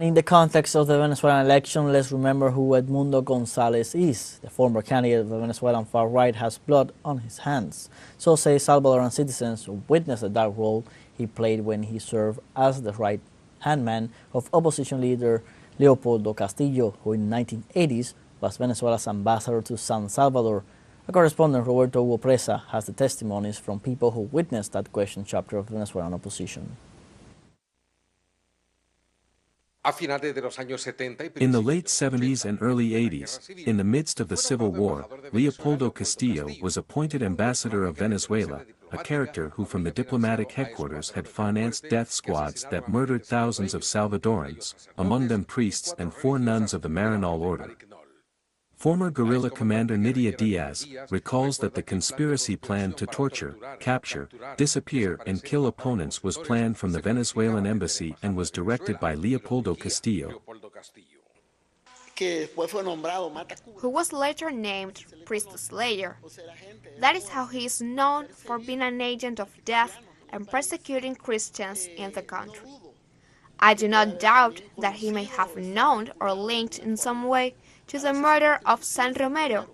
In the context of the Venezuelan election, let's remember who Edmundo Gonzalez is. The former candidate of the Venezuelan far right has blood on his hands. So say Salvadoran citizens who witnessed the dark role he played when he served as the right-hand man of opposition leader Leopoldo Castillo, who in the 1980s was Venezuela's ambassador to San Salvador. Our correspondent Roberto Hugo Presa has the testimonies from people who witnessed that questioned chapter of Venezuelan opposition. In the late 70s and early 80s, in the midst of the Civil War, Leopoldo Castillo was appointed ambassador of Venezuela, a character who from the diplomatic headquarters had financed death squads that murdered thousands of Salvadorans, among them priests and 4 nuns of the Marinol order. Former guerrilla commander Nidia Diaz recalls that the conspiracy plan to torture, capture, disappear and kill opponents was planned from the Venezuelan embassy and was directed by Leopoldo Castillo, who was later named Priest Slayer. That is how he is known for being an agent of death and persecuting Christians in the country. I do not doubt that he may have known or linked in some way to the murder of San Romero,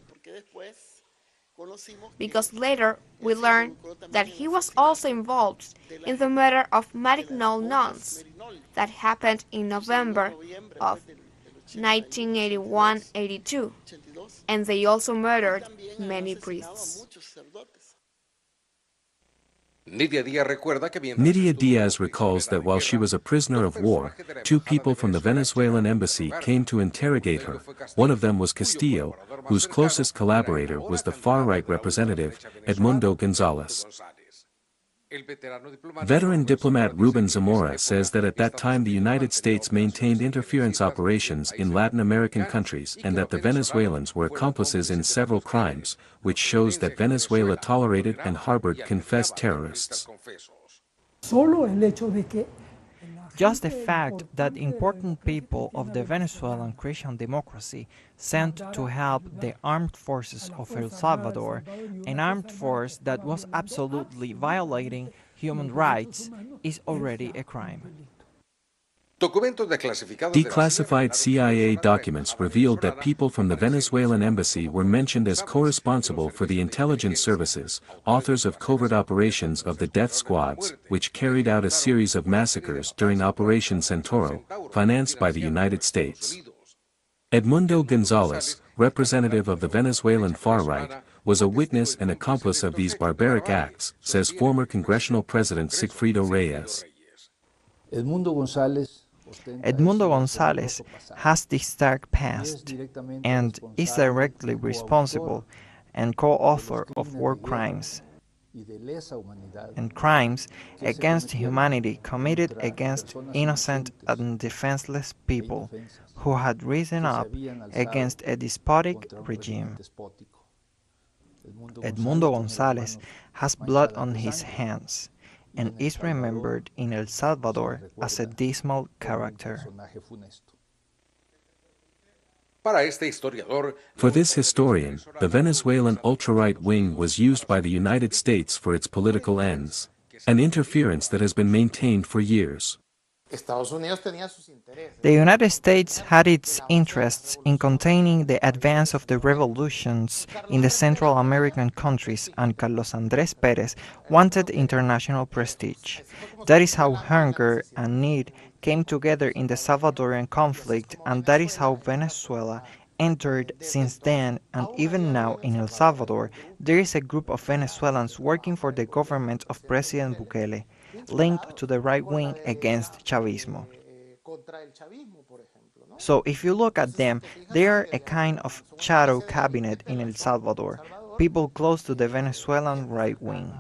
because later we learned that he was also involved in the murder of Marignol nuns that happened in November of 1981-82, and they also murdered many priests. Nidia Diaz recalls that while she was a prisoner of war, 2 people from the Venezuelan embassy came to interrogate her. One of them was Castillo, whose closest collaborator was the far-right representative, Edmundo Gonzalez. Veteran diplomat Ruben Zamora says that at that time the United States maintained interference operations in Latin American countries and that the Venezuelans were accomplices in several crimes, which shows that Venezuela tolerated and harbored confessed terrorists. Just the fact that important people of the Venezuelan Christian democracy sent to help the armed forces of El Salvador, an armed force that was absolutely violating human rights, is already a crime. Declassified CIA documents revealed that people from the Venezuelan embassy were mentioned as co-responsible for the intelligence services, authors of covert operations of the death squads, which carried out a series of massacres during Operation Centauro, financed by the United States. Edmundo Gonzalez, representative of the Venezuelan far-right, was a witness and accomplice of these barbaric acts, says former Congressional President Sigfrido Reyes. Edmundo Gonzalez has this dark past and is directly responsible and co-author of war crimes and crimes against humanity committed against innocent and defenseless people who had risen up against a despotic regime. Edmundo Gonzalez has blood on his hands and is remembered in El Salvador as a dismal character. For this historian, the Venezuelan ultra-right wing was used by the United States for its political ends, an interference that has been maintained for years. The United States had its interests in containing the advance of the revolutions in the Central American countries, and Carlos Andrés Pérez wanted international prestige. That is how hunger and need came together in the Salvadoran conflict, and that is how Venezuela entered since then. And even now in El Salvador, there is a group of Venezuelans working for the government of President Bukele, linked to the right wing against Chavismo. So if you look at them, they are a kind of shadow cabinet in El Salvador, people close to the Venezuelan right wing.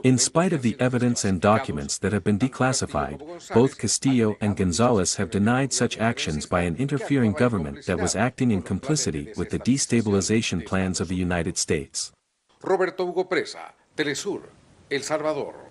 In spite of the evidence and documents that have been declassified, both Castillo and Gonzalez have denied such actions by an interfering government that was acting in complicity with the destabilization plans of the United States. Roberto Hugo Presa, Telesur, El Salvador.